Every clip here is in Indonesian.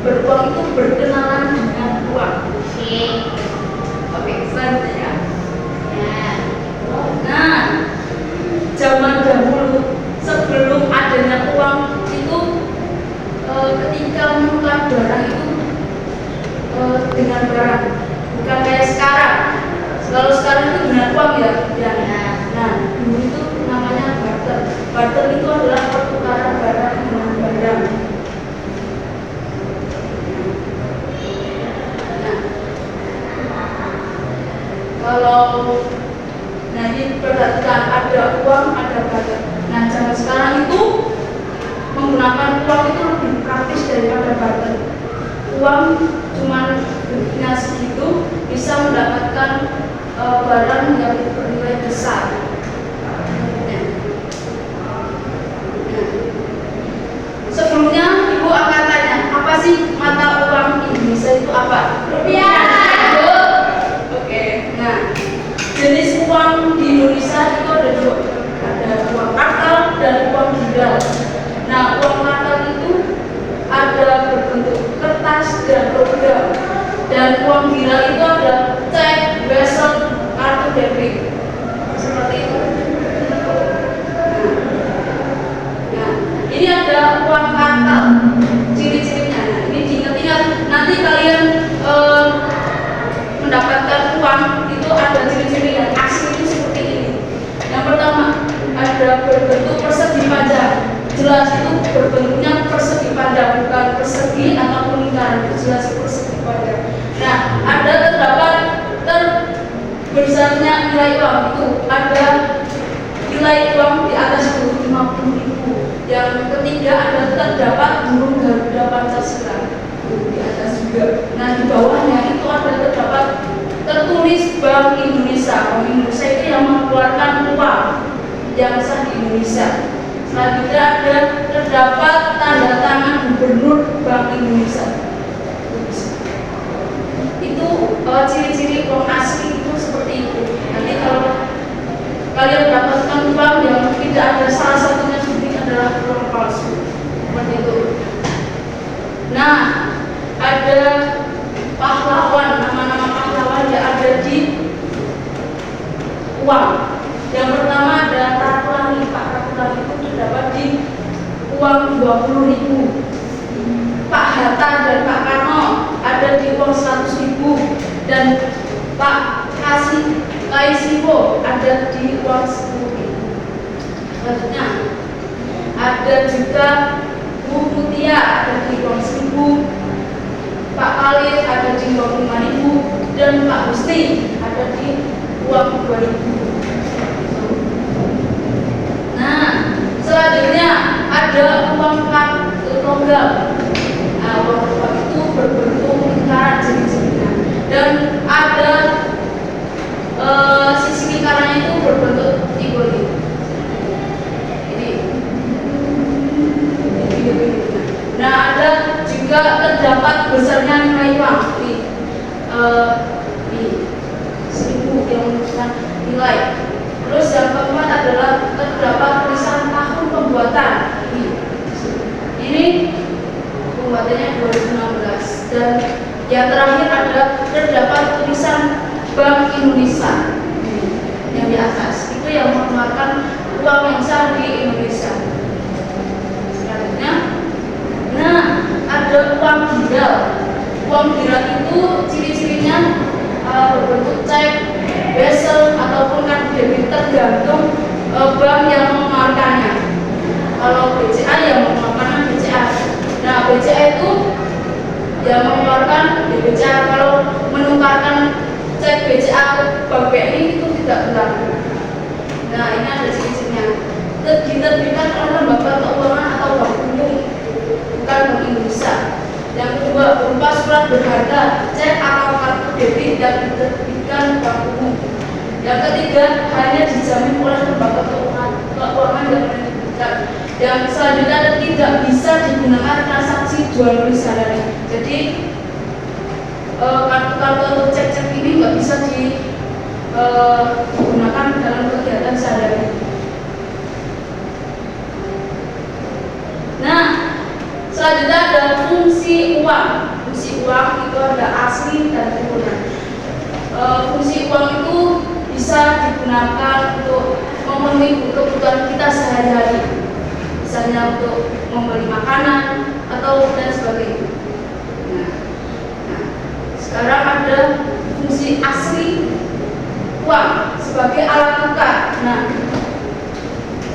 Beruang itu berkenalan dengan uang. Oke, selanjutnya. Nah, zaman dahulu sebelum adanya uang itu ketika menukar barang itu dengan barang, bukan kayak sekarang. Kalau sekarang itu dengan uang ya. Nah, dulu itu namanya barter. Barter itu adalah pertukaran barang dengan barang. Kalau ini perhatikan, ada uang, ada barter. Nah, zaman sekarang itu menggunakan uang itu lebih praktis daripada barter. Uang cuma bentuknya segitu bisa mendapatkan barang yang bernilai besar. Sebelumnya Ibu akan tanya, apa sih mata uang Indonesia itu apa? Rupiah. Jenis uang di Indonesia itu ada dua, ada uang kartal dan uang giral. Nah, uang kartal itu ada berbentuk kertas dan logam, dan uang giral itu ada cek, wesel, kartu debit, seperti itu. Nah, ini ada uang kartal, ciri-cirinya. Nah, ini diingat-ingat, nanti kalian mendapatkan uang itu ada ciri-ciri yang asli itu seperti ini. Yang pertama, ada berbentuk persegi panjang. Jelas itu berbentuknya persegi panjang, bukan persegi atau lingkaran. Jelas persegi panjang. Nah, ada terdapat terbesarnya nilai uang itu ada nilai uang di atas 50.000. Yang ketiga ada terdapat burung Garuda Pancasila di atas juga. Nah, di bawahnya itu ada terdapat tertulis Bank Indonesia. Bank Indonesia itu yang mengeluarkan uang yang sah di Indonesia. Selanjutnya ada terdapat tanda tangan Gubernur Bank Indonesia. Itu ciri-ciri uang asli itu seperti itu. Nanti kalau kalian dapatkan uang yang tidak ada salah satunya seperti adalah uang palsu, seperti itu. Nah, ada pahlawan, nama-nama pahlawan yang ada di uang. Yang pertama ada Ratulangi. Pak Ratulangi itu terdapat di uang 20.000. Pak Hatta dan Pak Karno ada di uang 100.000, dan Pak Kaisipo ada di uang 10.000. Selanjutnya ada juga Bu Mutia ada di uang 1.000, Pak Khalid ada di uang 5.000, dan Pak Gusti ada di uang 2.000. Nah, selanjutnya ada uang logam. Nah, uang logam itu berbentuk lingkaran ciri-cirinya, dan ada sisi lingkarannya itu berbentuk tigoli. Nah, ada juga terdapat besarnya nilai uang. Ini merumuskan nilai. Terus yang keempat adalah terdapat tulisan tahun pembuatan. Ini pembuatannya 2016. Dan yang terakhir adalah terdapat tulisan Bank Indonesia yang di atas. Itu yang mengeluarkan uang yang sah di Indonesia. Selanjutnya, nah ada uang giral. Uang giral itu ciri-cirinya berbentuk cek, wesel ataupun kartu debit tergantung bank yang mengeluarkannya. Kalau BCA yang mengeluarkan BCA. Nah BCA itu yang mengeluarkan di BCA. Kalau menukarkan cek BCA ke bank BNI itu tidak berlaku. Nah ini ada ciri-cirinya. Diterbitkan oleh lembaga keuangan atau bank umum, bukan Bank Indonesia. Yang kedua, berupa surat berharga, cek atau kartu debit yang diterbitkan bank umum. Yang ketiga, hanya dijamin oleh lembaga keuangan yang menerbitkan. Yang selanjutnya tidak bisa digunakan transaksi jual beli sehari-hari. Jadi kartu-kartu atau cek-cek ini nggak bisa digunakan dalam kegiatan sehari-hari. Nah, selanjutnya ada fungsi uang. Fungsi uang itu ada asli dan tiruan. Fungsi uang itu bisa digunakan untuk memenuhi kebutuhan kita sehari-hari, misalnya untuk membeli makanan atau dan sebagainya. Nah, sekarang ada fungsi asli uang sebagai alat tukar. Nah,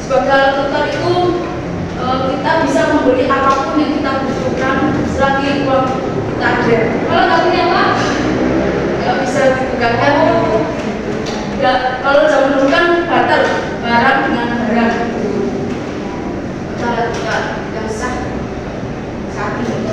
sebagai alat tukar itu kita bisa membeli apapun yang kita butuhkan selagi uang kita ada. Kalau nggak punya uang, nggak bisa ditukarkan. Kalau zaman dulu kan barter, barang dengan barang, alat tukar yang sah saat ini.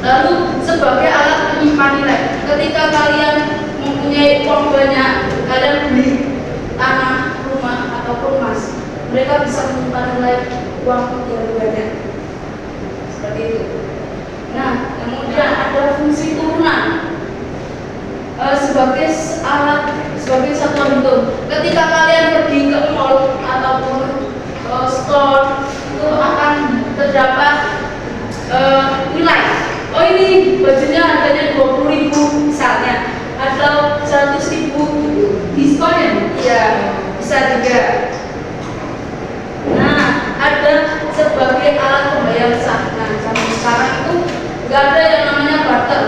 Lalu sebagai alat penyimpan nilai, ketika kalian mempunyai uang banyak, kalian beli tanah, rumah ataupun emas, mereka bisa menyimpan nilai uang yang banyak seperti itu. Nah, kemudian ada fungsi turunan sebagai alat, sebagai satuan hitung. Ketika kalian pergi ke mall ataupun store, itu akan terdapat nilai. Oh ini bajunya harganya 20.000 misalnya, atau 100.000 diskon ya? Iya, bisa juga. Nah, ada sebagai alat pembayaran sah. Nah, zaman sekarang itu nggak ada yang namanya barter.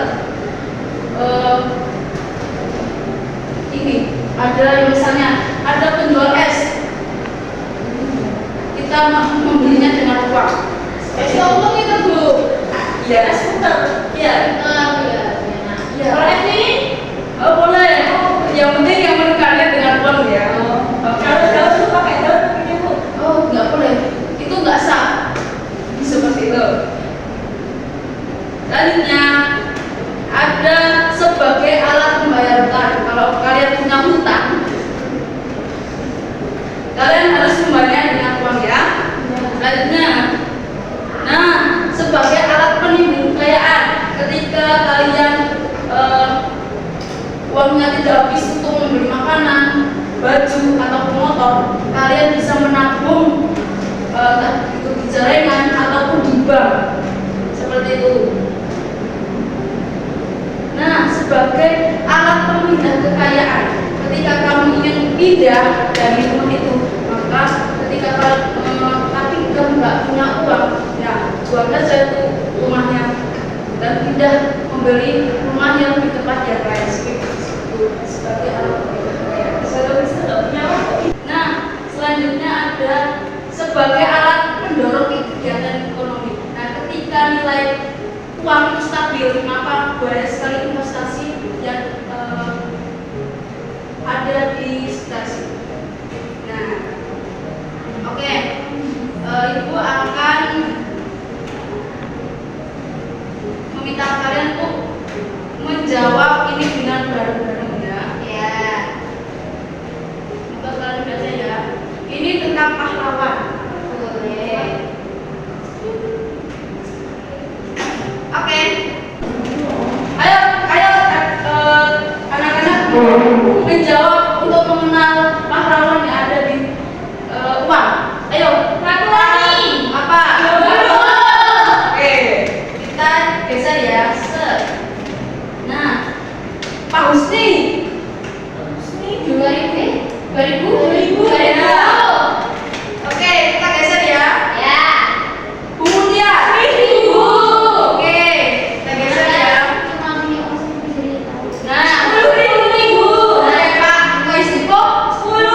Ini ada misalnya ada penjual es, kita membelinya dengan uang. Es uang itu Bu? Iya, es putar. Iya. Iya. Kalau es ini? Oh boleh. Yang penting yang menukarnya dengan uang ya. Kalau daun itu pakai daun begini Bu? Oh nggak boleh. Itu nggak sah. Seperti itu. Selanjutnya ada sebagai alat pembayar hutang. Kalau kalian punya hutang, kalian harus membayarnya dengan uang ya. Selanjutnya, nah sebagai alat penimbun kekayaan, ketika kalian uangnya tidak habis untuk membeli makanan, baju ataupun motor, kalian bisa menabung itu di celengan ataupun di bank seperti itu. Nah, sebagai alat pemindah kekayaan, ketika kamu ingin pindah dari rumah itu, maka ketika tapi kamu nggak punya uang, ya jual saja itu rumahnya dan pindah membeli rumah yang lebih tepat yang lain sebagai alat pemindah kekayaan. Nah, selanjutnya ada sebagai alat mendorong kegiatan ekonomi. Nah, ketika nilai uang itu stabil, maka banyak sekali investasi yang ada di sekitar sini. Nah, oke. Ibu akan meminta kalian untuk menjawab menjawab untuk mengenal pahlawan yang ada di uang. Ayo, Ratu Lani. Apa? Oke, kita geser ya. Nah, Pak Husni. 2000 ya. Oke, kita geser ya. Ya. Bu Mutia. 1000. Oke, kita geser ya. Nah, 10.000. Oke, Pak Istiqo 10.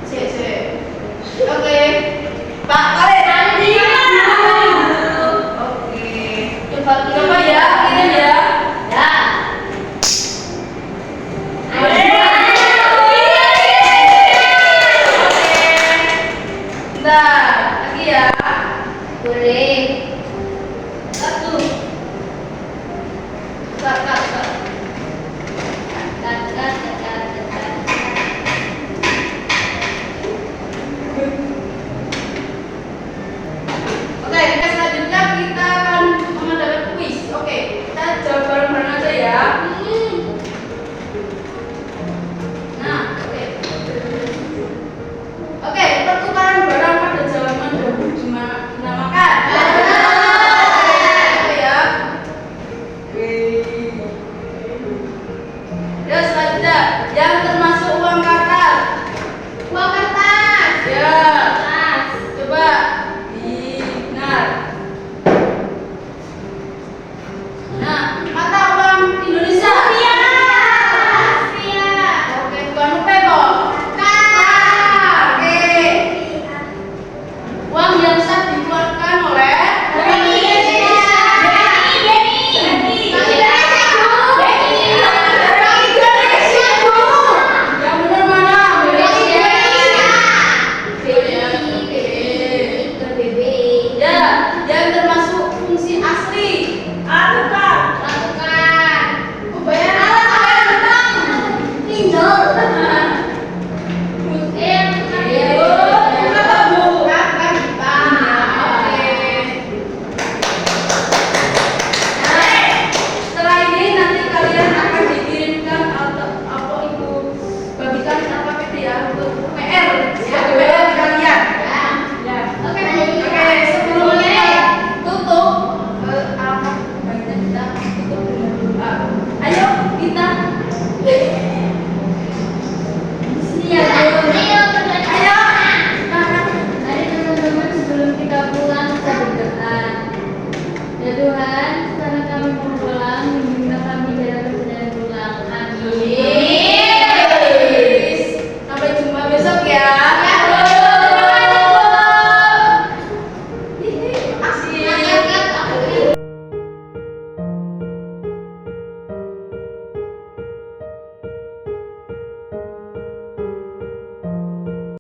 Cek. Oke. Pak Khalid 5.000. Oke. Coba ya, kirim ya. Ya. Bentar, lagi ya. Boleh. Satu. Kat. Oke, selanjutnya kita akan mengadakan kuis. Oke, kita jawab bareng-bareng aja ya. Nah, oke. Oke, pertukaran barang pada zaman dahulu dinamakan. Oke ya. Ya, selanjutnya yang termasuk uang kartal. Uang kertas. Ya, Kertas. coba benar. Nah, mata uang Indonesia. Rupiah. Oke, bukan rupiah kok. Oke. Uang yang sah dikeluarkan oleh yang benar mana? Ya, yang termasuk fungsi asli. Setelah ini nanti kalian akan dikirimkan atau apa ibu bagikan apa gitu ya untuk PR sebagai PR kalian. Ya. Oke, sebelum kita tutup apa bagian kita tutup dengan doa. Ayo kita